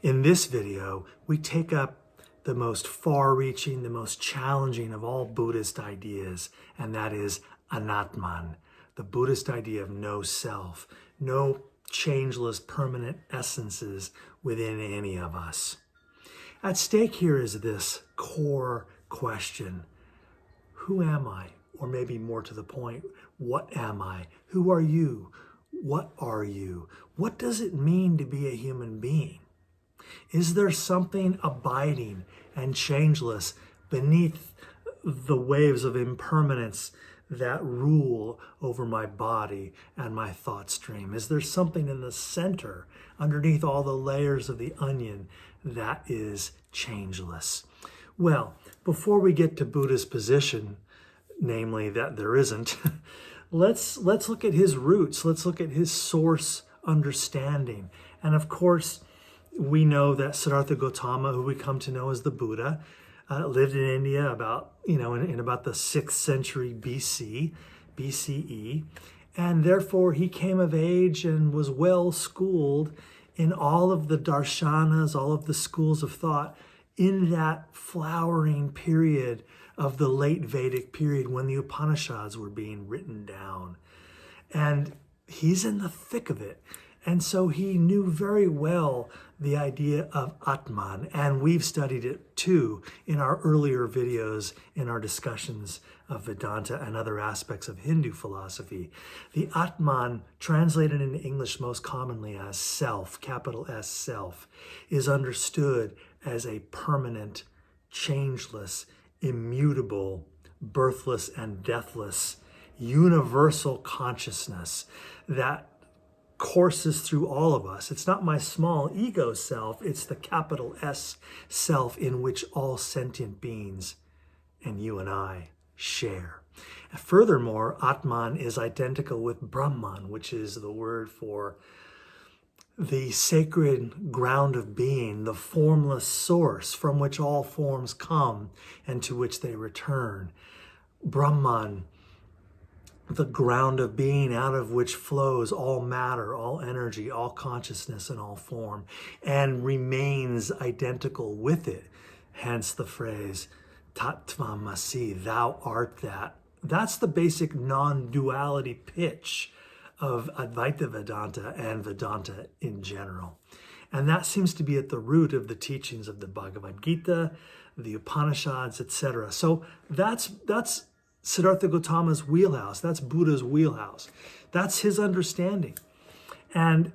In this video, we take up the most far-reaching, the most challenging of all Buddhist ideas, and that is Anatman, the Buddhist idea of no self, no changeless permanent essences within any of us. At stake here is this core question: who am I? Or maybe more to the point, what am I? Who are you? What are you? What does it mean to be a human being? Is there something abiding and changeless beneath the waves of impermanence that rule over my body and my thought stream? Is there something in the center, underneath all the layers of the onion, that is changeless? Well, before we get to Buddha's position, namely that there isn't, let's look at his roots. Let's look at his source understanding. And of course, we know that Siddhartha Gautama, who we come to know as the Buddha, lived in India about, in about the 6th century BCE. And therefore he came of age and was well schooled in all of the darshanas, all of the schools of thought in that flowering period of the late Vedic period when the Upanishads were being written down. And he's in the thick of it. And so he knew very well the idea of Atman, and we've studied it too in our earlier videos in our discussions of Vedanta and other aspects of Hindu philosophy. The Atman, translated into English most commonly as self, capital S, self, is understood as a permanent, changeless, immutable, birthless and deathless, universal consciousness that courses through all of us. It's not my small ego self, it's the capital S self in which all sentient beings and you and I share. Furthermore, Atman is identical with Brahman, which is the word for the sacred ground of being, the formless source from which all forms come and to which they return. Brahman, the ground of being out of which flows all matter, all energy, all consciousness, and all form, and remains identical with it. Hence the phrase, Tattvamasi, thou art that. That's the basic non-duality pitch of Advaita Vedanta and Vedanta in general. And that seems to be at the root of the teachings of the Bhagavad Gita, the Upanishads, etc. So that's Siddhartha Gautama's wheelhouse. That's Buddha's wheelhouse. That's his understanding. And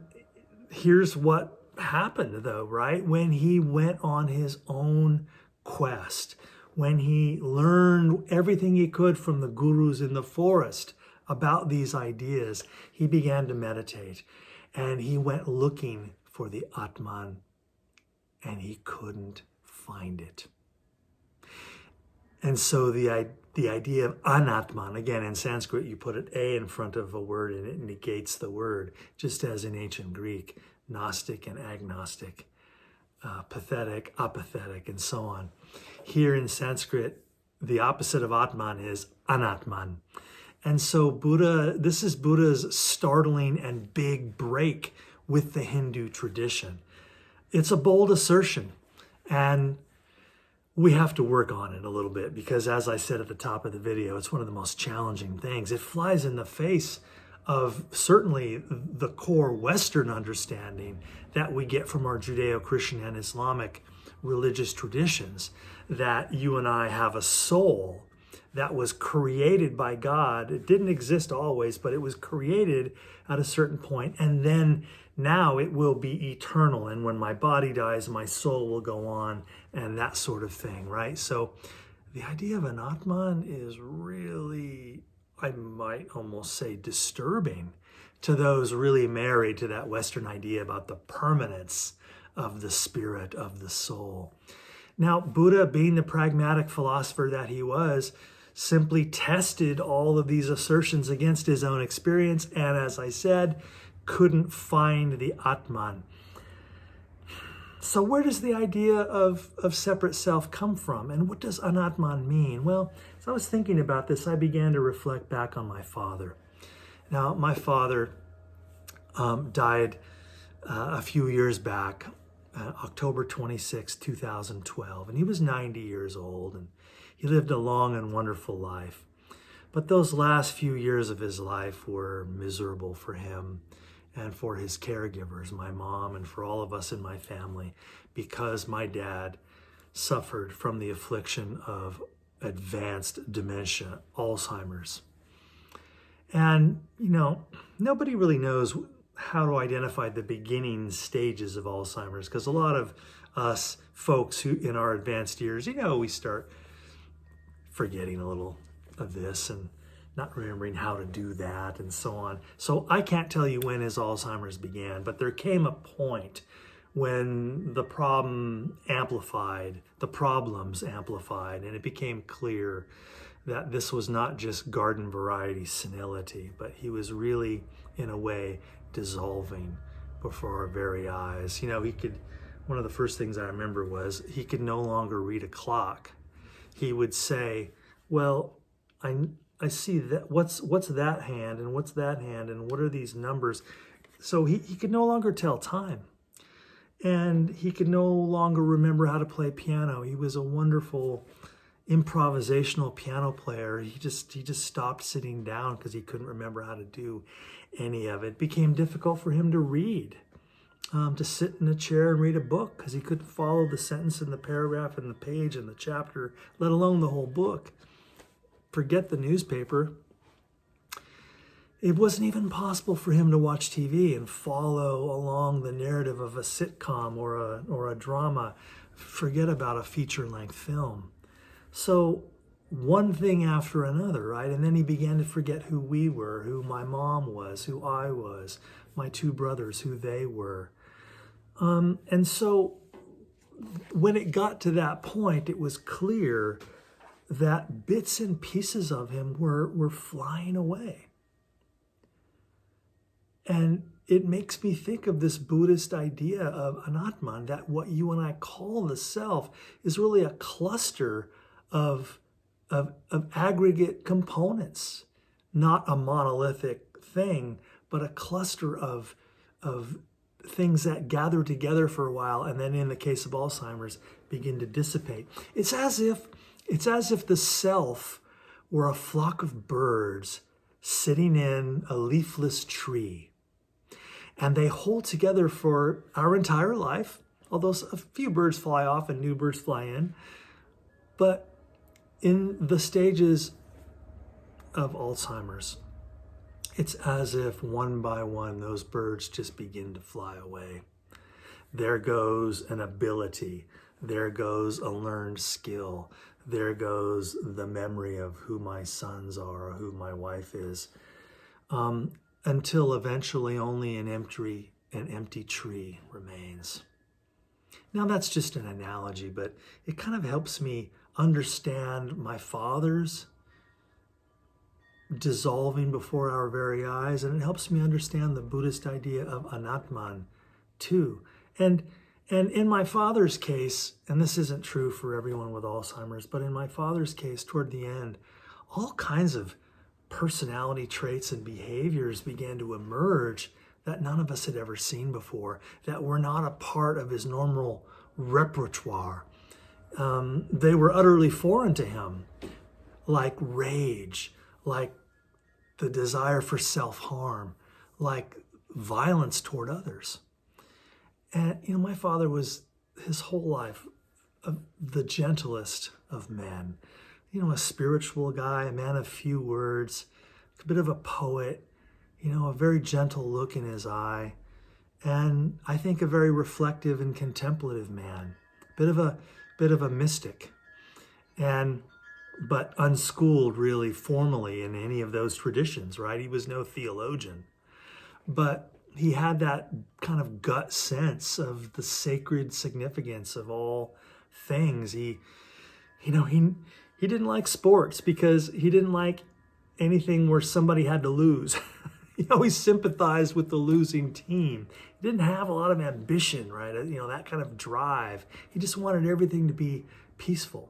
here's what happened, though, right? When he went on his own quest, when he learned everything he could from the gurus in the forest about these ideas, he began to meditate. And he went looking for the Atman, and he couldn't find it. And so the idea of Anatman, again, in Sanskrit, you put an A in front of a word and it negates the word, just as in ancient Greek, Gnostic and agnostic, pathetic, apathetic, and so on. Here in Sanskrit, the opposite of Atman is Anatman. And so this is Buddha's startling and big break with the Hindu tradition. It's a bold assertion, and we have to work on it a little bit because, as I said at the top of the video, it's one of the most challenging things. It flies in the face of certainly the core Western understanding that we get from our Judeo-Christian and Islamic religious traditions, that you and I have a soul that was created by God. It didn't exist always, but it was created at a certain point, and then now it will be eternal, and when my body dies, my soul will go on, and that sort of thing, right? So the idea of an Atman is really, I might almost say, disturbing to those really married to that Western idea about the permanence of the spirit, of the soul. Now, Buddha, being the pragmatic philosopher that he was, simply tested all of these assertions against his own experience, and as I said, couldn't find the Atman. So where does the idea of separate self come from? And what does Anatman mean? Well, as I was thinking about this, I began to reflect back on my father. Now, my father died a few years back, October 26, 2012. And he was 90 years old, and he lived a long and wonderful life. But those last few years of his life were miserable for him and for his caregivers, my mom, and for all of us in my family, because my dad suffered from the affliction of advanced dementia, Alzheimer's. And, nobody really knows how to identify the beginning stages of Alzheimer's, because a lot of us folks who in our advanced years, we start forgetting a little of this and not remembering how to do that and so on. So I can't tell you when his Alzheimer's began, but there came a point when the problems amplified, and it became clear that this was not just garden variety senility, but he was really, in a way, dissolving before our very eyes. One of the first things I remember was he could no longer read a clock. He would say, well, I see that, what's that hand, and what's that hand, and what are these numbers? So he could no longer tell time. And he could no longer remember how to play piano. He was a wonderful improvisational piano player. He just stopped sitting down because he couldn't remember how to do any of it. It became difficult for him to read, to sit in a chair and read a book, because he couldn't follow the sentence and the paragraph and the page and the chapter, let alone the whole book. Forget the newspaper. It wasn't even possible for him to watch TV and follow along the narrative of a sitcom or a drama. Forget about a feature-length film. So one thing after another, right? And then he began to forget who we were, who my mom was, who I was, my two brothers, who they were. And so when it got to that point, it was clear that bits and pieces of him were flying away. And it makes me think of this Buddhist idea of Anatman, that what you and I call the self is really a cluster of aggregate components, not a monolithic thing, but a cluster of things that gather together for a while, and then in the case of Alzheimer's, begin to dissipate. It's as if the self were a flock of birds sitting in a leafless tree. And they hold together for our entire life, although a few birds fly off and new birds fly in. But in the stages of Alzheimer's, it's as if one by one those birds just begin to fly away. There goes an ability. There goes a learned skill. There goes the memory of who my sons are or who my wife is. Until eventually only an empty tree remains. Now that's just an analogy, but it kind of helps me understand my father's dissolving before our very eyes, and it helps me understand the Buddhist idea of Anatman too. And in my father's case, and this isn't true for everyone with Alzheimer's, but in my father's case, toward the end, all kinds of personality traits and behaviors began to emerge that none of us had ever seen before, that were not a part of his normal repertoire. They were utterly foreign to him, like rage, like the desire for self-harm, like violence toward others. And, my father was his whole life the gentlest of men. A spiritual guy, a man of few words, a bit of a poet, a very gentle look in his eye, and I think a very reflective and contemplative man, bit of a mystic, but unschooled really formally in any of those traditions, right? He was no theologian, but he had that kind of gut sense of the sacred significance of all things. He didn't like sports because he didn't like anything where somebody had to lose. He always sympathized with the losing team. He didn't have a lot of ambition, right? That kind of drive. He just wanted everything to be peaceful.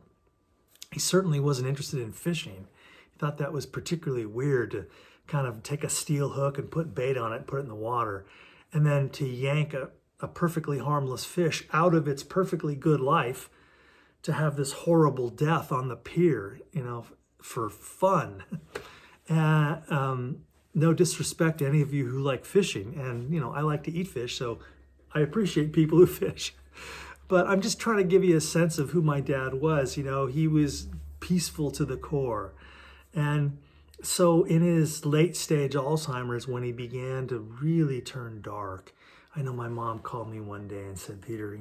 He certainly wasn't interested in fishing. He thought that was particularly weird to kind of take a steel hook and put bait on it, put it in the water, and then to yank a a perfectly harmless fish out of its perfectly good life to have this horrible death on the pier, for fun. No disrespect to any of you who like fishing, and I like to eat fish, so I appreciate people who fish. But I'm just trying to give you a sense of who my dad was. He was peaceful to the core. And so in his late stage Alzheimer's, when he began to really turn dark, I know my mom called me one day and said, Peter,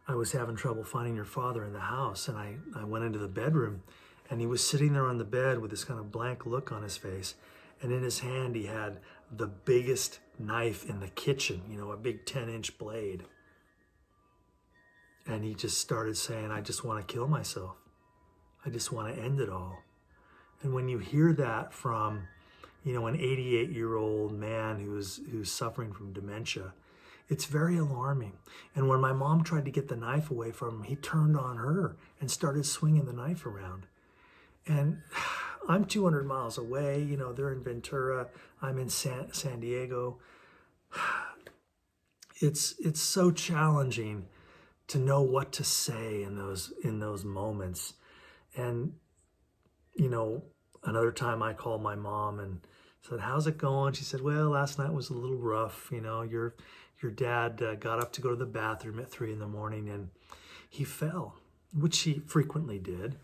I was having trouble finding your father in the house. And I went into the bedroom, and he was sitting there on the bed with this kind of blank look on his face. And in his hand, he had the biggest knife in the kitchen, a big 10-inch blade. And he just started saying, I just want to kill myself. I just want to end it all. And when you hear that from, an 88-year-old man who's suffering from dementia, it's very alarming. And when my mom tried to get the knife away from him, he turned on her and started swinging the knife around. And I'm 200 miles away. They're in Ventura. I'm in San Diego. It's so challenging to know what to say in those moments. And another time I called my mom and said, how's it going? She said, well, last night was a little rough. Your dad got up to go to the bathroom at 3 a.m. and he fell, which he frequently did.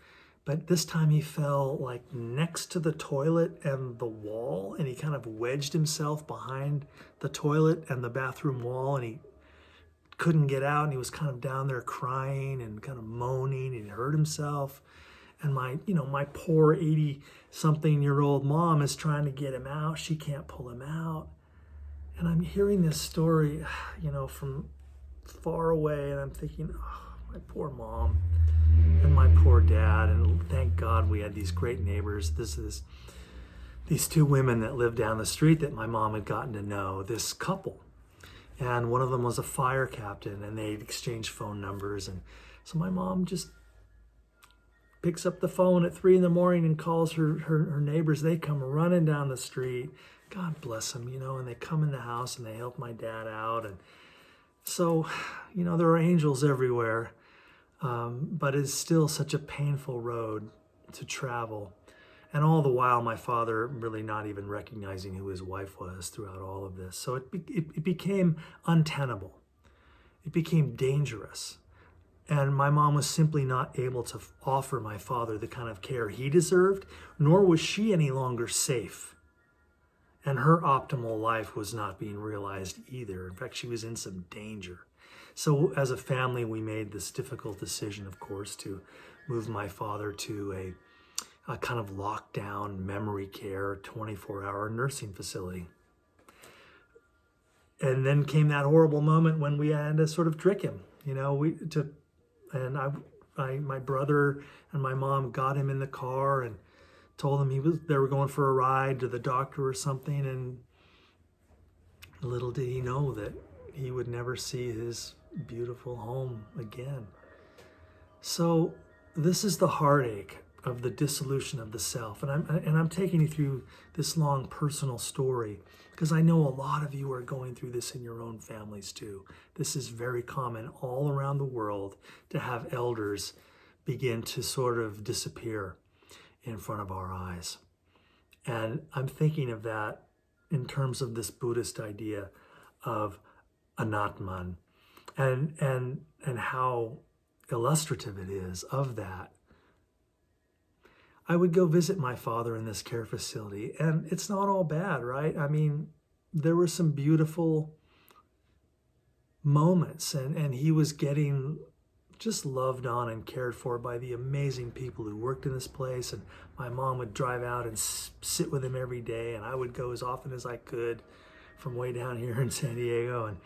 But this time he fell like next to the toilet and the wall, and he kind of wedged himself behind the toilet and the bathroom wall, and he couldn't get out, and he was kind of down there crying and kind of moaning, and he hurt himself. And my poor 80-something-year-old mom is trying to get him out. She can't pull him out. And I'm hearing this story, from far away, and I'm thinking, oh, my poor mom and my poor dad. And thank God we had these great neighbors. These two women that lived down the street that my mom had gotten to know, this couple. And one of them was a fire captain, and they'd exchanged phone numbers. And so my mom just picks up the phone at 3 a.m. and calls her neighbors. They come running down the street. God bless them, and they come in the house and they help my dad out. And so, there are angels everywhere, but it's still such a painful road to travel. And all the while, my father really not even recognizing who his wife was throughout all of this. So it became untenable. It became dangerous. And my mom was simply not able to offer my father the kind of care he deserved, nor was she any longer safe. And her optimal life was not being realized either. In fact, she was in some danger. So as a family, we made this difficult decision, of course, to move my father to a kind of lockdown memory care 24-hour nursing facility. And then came that horrible moment when we had to sort of trick him, my brother and my mom got him in the car and told him they were going for a ride to the doctor or something, and little did he know that he would never see his beautiful home again. So this is the heartache of the dissolution of the self. And I'm taking you through this long personal story because I know a lot of you are going through this in your own families too. This is very common all around the world to have elders begin to sort of disappear in front of our eyes. And I'm thinking of that in terms of this Buddhist idea of Anatman and how illustrative it is of that. I would go visit my father in this care facility, and it's not all bad, right? I mean, there were some beautiful moments, and he was getting just loved on and cared for by the amazing people who worked in this place. And my mom would drive out and sit with him every day, and I would go as often as I could from way down here in San Diego. And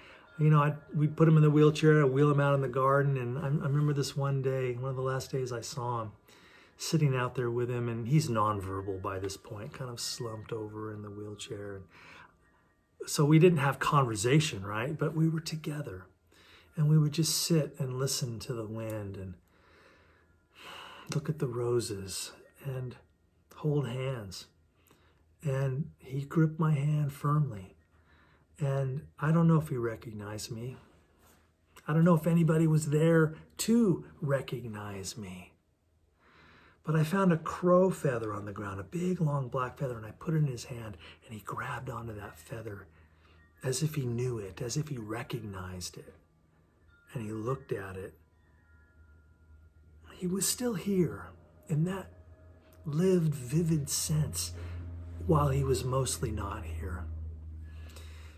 we'd put him in the wheelchair, I'd wheel him out in the garden. And I remember this one day, one of the last days I saw him, sitting out there with him, and he's nonverbal by this point, kind of slumped over in the wheelchair. And so we didn't have conversation, right? But we were together, and we would just sit and listen to the wind and look at the roses and hold hands. And he gripped my hand firmly. And I don't know if he recognized me. I don't know if anybody was there to recognize me. But I found a crow feather on the ground, a big long black feather, and I put it in his hand, and he grabbed onto that feather as if he knew it, as if he recognized it. And he looked at it. He was still here in that lived, vivid sense while he was mostly not here.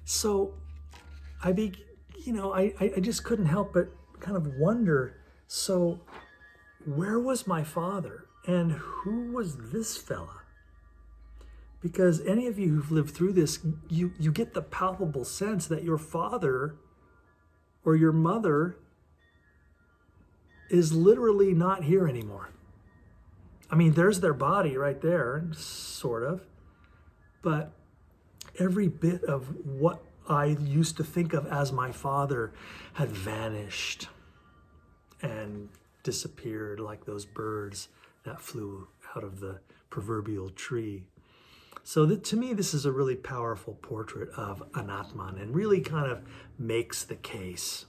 So I just couldn't help but kind of wonder, so where was my father? And who was this fella? Because any of you who've lived through this, you get the palpable sense that your father or your mother is literally not here anymore. I mean, there's their body right there, sort of. But every bit of what I used to think of as my father had vanished and disappeared like those birds that flew out of the proverbial tree. So to me, this is a really powerful portrait of Anatman and really kind of makes the case.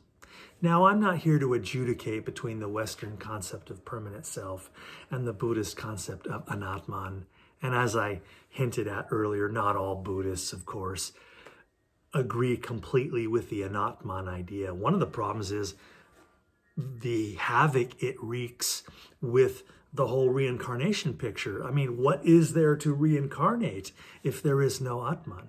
Now, I'm not here to adjudicate between the Western concept of permanent self and the Buddhist concept of Anatman. And as I hinted at earlier, not all Buddhists, of course, agree completely with the Anatman idea. One of the problems is the havoc it wreaks with the whole reincarnation picture. I mean, what is there to reincarnate if there is no Atman?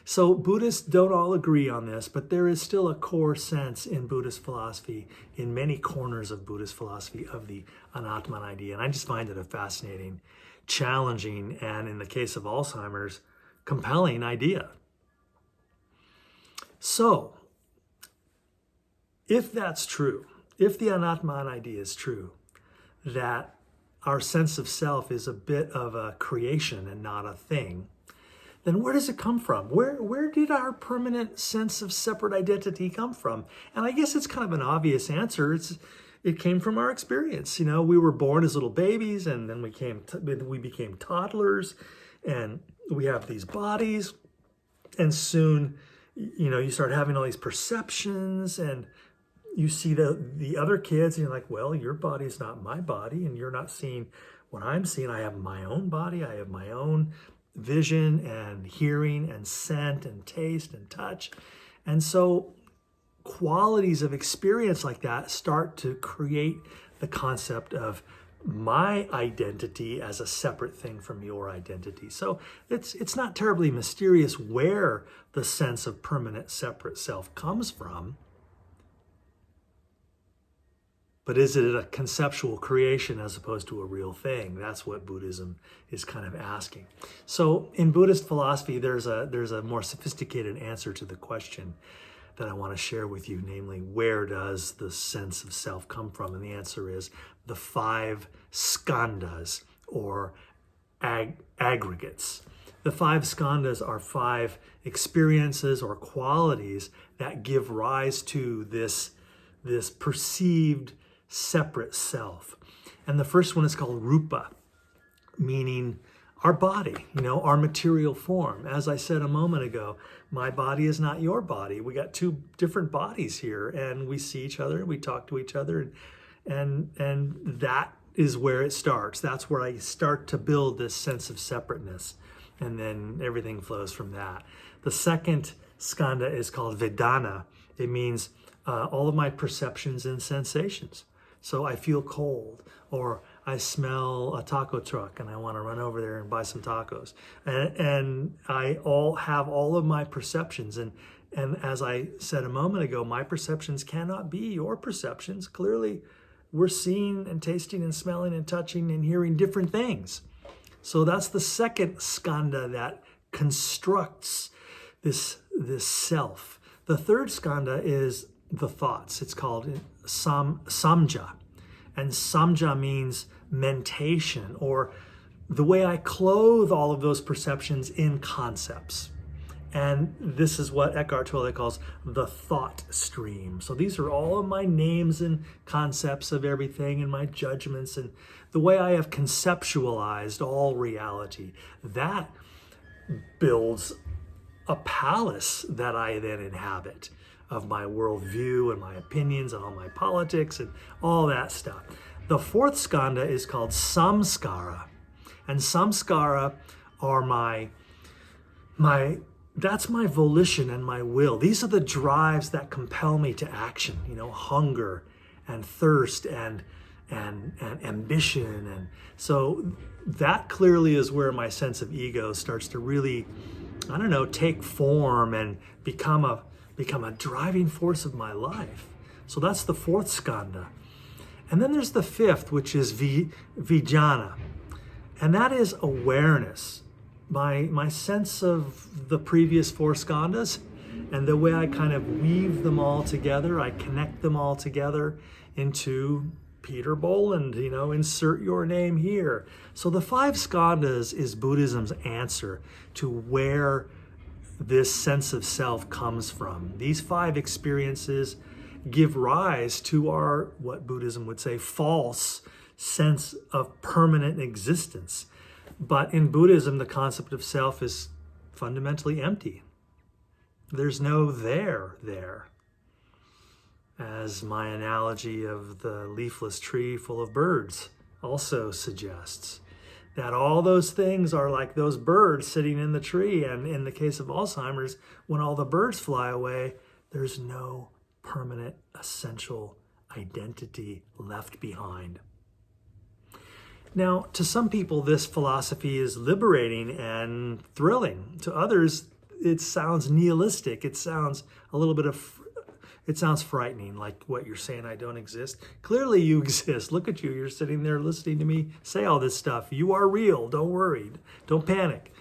So Buddhists don't all agree on this, but there is still a core sense in Buddhist philosophy, in many corners of Buddhist philosophy, of the Anatman idea. And I just find it a fascinating, challenging, and in the case of Alzheimer's, compelling idea. So, if that's true, if the Anatman idea is true, that our sense of self is a bit of a creation and not a thing, then where does it come from? Where did our permanent sense of separate identity come from? And I guess it's kind of an obvious answer. It came from our experience. You know, we were born as little babies, and then we became toddlers, and we have these bodies, and soon, you know, you start having all these perceptions, and you see the other kids, and you're like, well, your body's not my body, and you're not seeing what I'm seeing. I have my own body. I have my own vision and hearing and scent and taste and touch. And so qualities of experience like that start to create the concept of my identity as a separate thing from your identity. So it's not terribly mysterious where the sense of permanent separate self comes from. But is it a conceptual creation as opposed to a real thing? That's what Buddhism is kind of asking. So in Buddhist philosophy, there's a more sophisticated answer to the question that I want to share with you, namely, where does the sense of self come from? And the answer is the five skandhas, or aggregates. The five skandhas are five experiences or qualities that give rise to this perceived separate self. And the first one is called rupa, meaning our body, you know, our material form. As I said a moment ago, my body is not your body. We got two different bodies here, and we see each other, and we talk to each other, and that is where it starts. That's where I start to build this sense of separateness, and then everything flows from that. The second skandha is called Vedana. It means all of my perceptions and sensations. So I feel cold, or I smell a taco truck and I want to run over there and buy some tacos. And I have all of my perceptions. And as I said a moment ago, my perceptions cannot be your perceptions. Clearly, we're seeing and tasting and smelling and touching and hearing different things. So that's the second skandha that constructs this self. The third skandha is the thoughts. It's called samja. And samja means mentation, or the way I clothe all of those perceptions in concepts. And this is what Eckhart Tolle calls the thought stream. So these are all of my names and concepts of everything, and my judgments, and the way I have conceptualized all reality. That builds a palace that I then inhabit. of my worldview and my opinions and all my politics and all that stuff. The fourth skandha is called samskara. And samskara are that's my volition and my will. These are the drives that compel me to action, hunger and thirst and ambition. And so that clearly is where my sense of ego starts to really, take form and become a driving force of my life. So that's the fourth skandha. And then there's the fifth, which is Vedana. And that is awareness. My sense of the previous four skandhas and the way I kind of weave them all together, I connect them all together into Peter Boland, insert your name here. So the five skandhas is Buddhism's answer to where this sense of self comes from. These five experiences give rise to our, what Buddhism would say, false sense of permanent existence. But in Buddhism, the concept of self is fundamentally empty. There's no there. As my analogy of the leafless tree full of birds also suggests, that all those things are like those birds sitting in the tree. And in the case of Alzheimer's, when all the birds fly away, there's no permanent, essential identity left behind. Now, to some people, this philosophy is liberating and thrilling. To others, it sounds nihilistic. It sounds it sounds frightening, like what you're saying, I don't exist. Clearly you exist. Look at you. You're sitting there listening to me say all this stuff. You are real. Don't worry. Don't panic.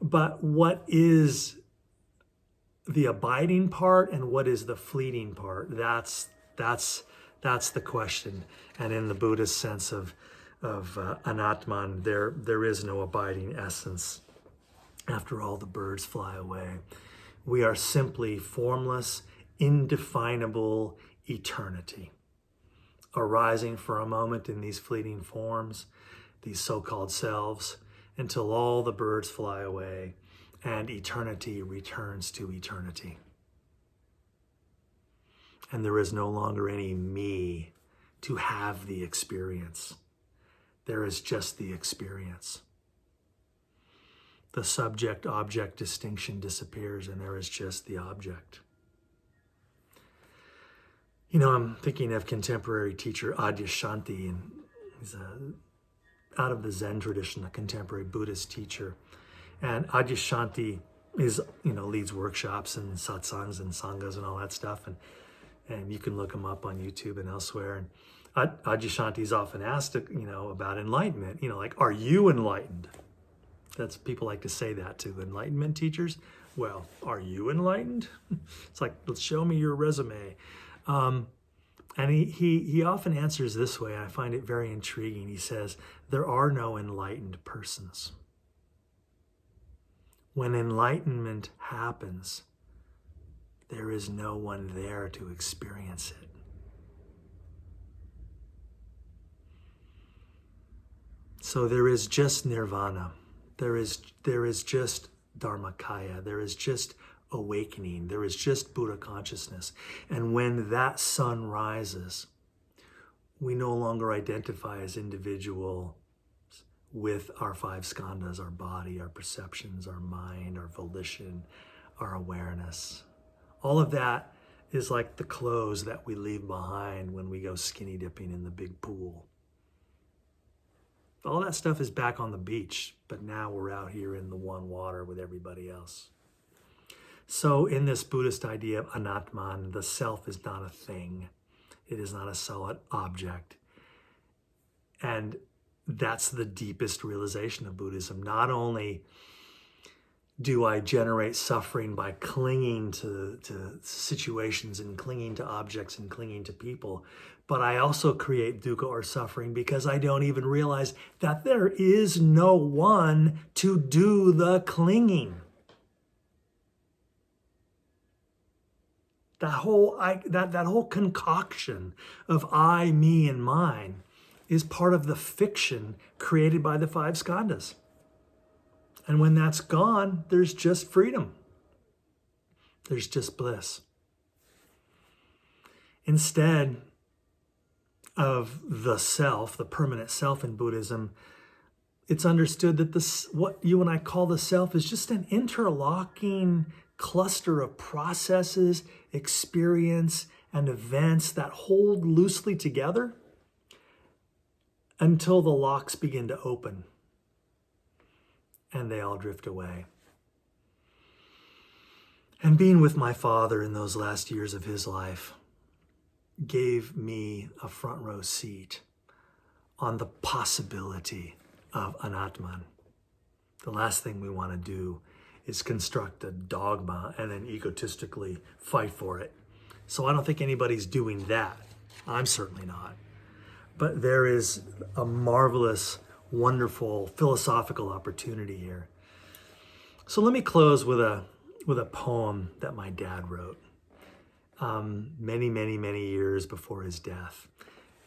But what is the abiding part and what is the fleeting part? That's the question. And in the Buddhist sense of Anatman, there is no abiding essence after all the birds fly away. We are simply formless, indefinable eternity, arising for a moment in these fleeting forms, these so-called selves, until all the birds fly away and eternity returns to eternity. And there is no longer any me to have the experience. There is just the experience. The subject-object distinction disappears and there is just the object. I'm thinking of contemporary teacher Adyashanti, and he's out of the Zen tradition, a contemporary Buddhist teacher. And Adyashanti leads workshops and satsangs and sanghas and all that stuff. And you can look him up on YouTube and elsewhere. And Adyashanti is often asked, about enlightenment. Are you enlightened? People like to say that to enlightenment teachers. Well, are you enlightened? It's like, let's show me your resume. And he often answers this way. I find it very intriguing. He says, there are no enlightened persons. When enlightenment happens, there is no one there to experience it. So there is just nirvana. There is just dharmakaya. There is just awakening. There is just Buddha consciousness. And when that sun rises, we no longer identify as individuals with our five skandhas, our body, our perceptions, our mind, our volition, our awareness. All of that is like the clothes that we leave behind when we go skinny dipping in the big pool. All that stuff is back on the beach, but now we're out here in the one water with everybody else. So in this Buddhist idea of Anatman, the self is not a thing. It is not a solid object. And that's the deepest realization of Buddhism. Not only do I generate suffering by clinging to situations and clinging to objects and clinging to people, but I also create dukkha or suffering because I don't even realize that there is no one to do the clinging. That whole concoction of I, me, and mine is part of the fiction created by the five skandhas. And when that's gone, there's just freedom. There's just bliss. Instead of the self, the permanent self in Buddhism, it's understood that what you and I call the self is just an interlocking cluster of processes, experience, and events that hold loosely together until the locks begin to open and they all drift away. And being with my father in those last years of his life gave me a front row seat on the possibility of Anatman. The last thing we want to do is construct a dogma and then egotistically fight for it. So I don't think anybody's doing that. I'm certainly not. But there is a marvelous, wonderful philosophical opportunity here. So let me close with a poem that my dad wrote many years before his death.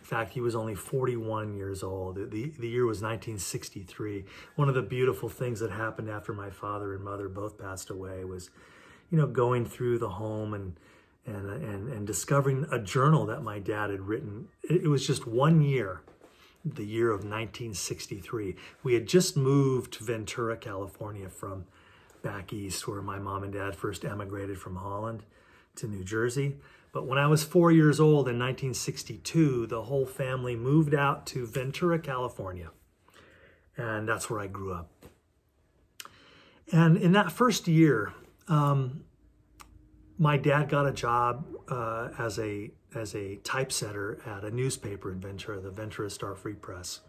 In fact, he was only 41 years old. The year was 1963. One of the beautiful things that happened after my father and mother both passed away was, going through the home and discovering a journal that my dad had written. It was just 1 year, the year of 1963. We had just moved to Ventura, California from back east where my mom and dad first emigrated from Holland to New Jersey. But when I was 4 years old in 1962, the whole family moved out to Ventura, California. And that's where I grew up. And in that first year, my dad got a job as a typesetter at a newspaper in Ventura, the Ventura Star Free Press.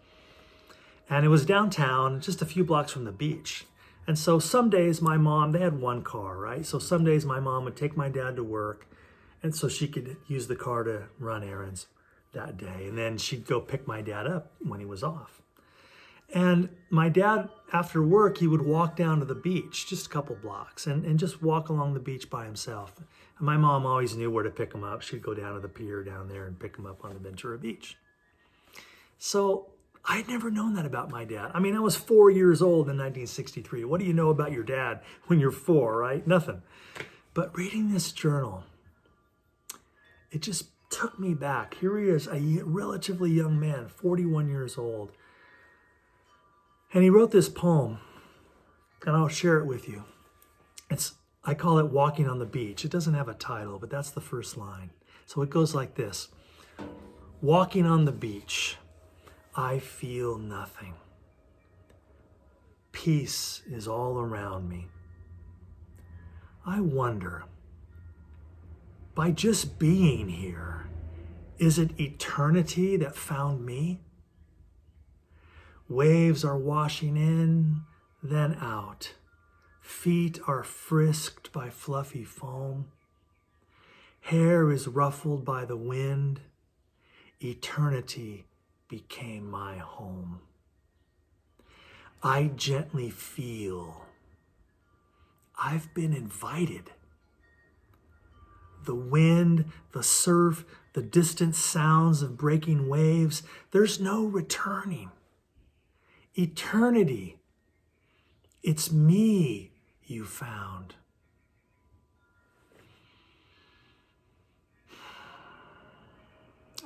And it was downtown, just a few blocks from the beach. And so some days they had one car, right? So some days my mom would take my dad to work, and so she could use the car to run errands that day. And then she'd go pick my dad up when he was off. And my dad, after work, he would walk down to the beach, just a couple blocks, and just walk along the beach by himself. And my mom always knew where to pick him up. She'd go down to the pier down there and pick him up on the Ventura Beach. So I'd never known that about my dad. I mean, I was 4 years old in 1963. What do you know about your dad when you're 4, right? Nothing. But reading this journal, it just took me back. Here he is, a relatively young man, 41 years old. And he wrote this poem, and I'll share it with you. I call it Walking on the Beach. It doesn't have a title, but that's the first line. So it goes like this. Walking on the beach, I feel nothing. Peace is all around me. I wonder, by just being here, is it eternity that found me? Waves are washing in, then out. Feet are frisked by fluffy foam. Hair is ruffled by the wind. Eternity became my home. I gently feel I've been invited. The wind, the surf, the distant sounds of breaking waves, there's no returning. Eternity, it's me you found.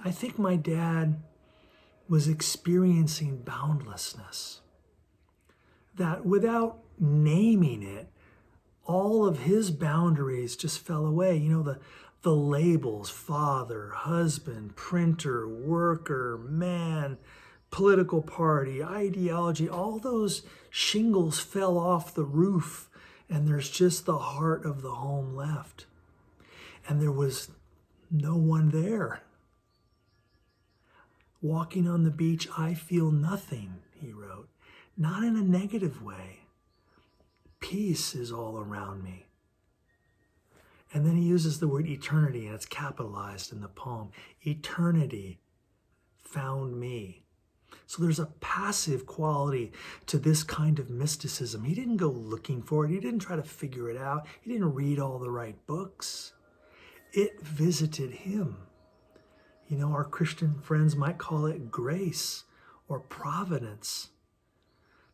I think my dad was experiencing boundlessness. That without naming it, all of his boundaries just fell away. The labels, father, husband, printer, worker, man, political party, ideology, all those shingles fell off the roof, and there's just the heart of the home left. And there was no one there. Walking on the beach, I feel nothing, he wrote. Not in a negative way. Peace is all around me. And then he uses the word eternity, and it's capitalized in the poem. Eternity found me. So there's a passive quality to this kind of mysticism. He didn't go looking for it. He didn't try to figure it out. He didn't read all the right books. It visited him. Our Christian friends might call it grace or providence.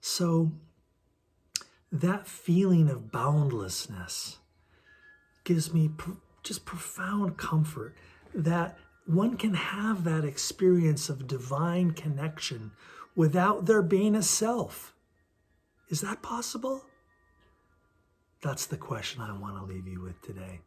So that feeling of boundlessness gives me just profound comfort that one can have that experience of divine connection without there being a self. Is that possible? That's the question I want to leave you with today.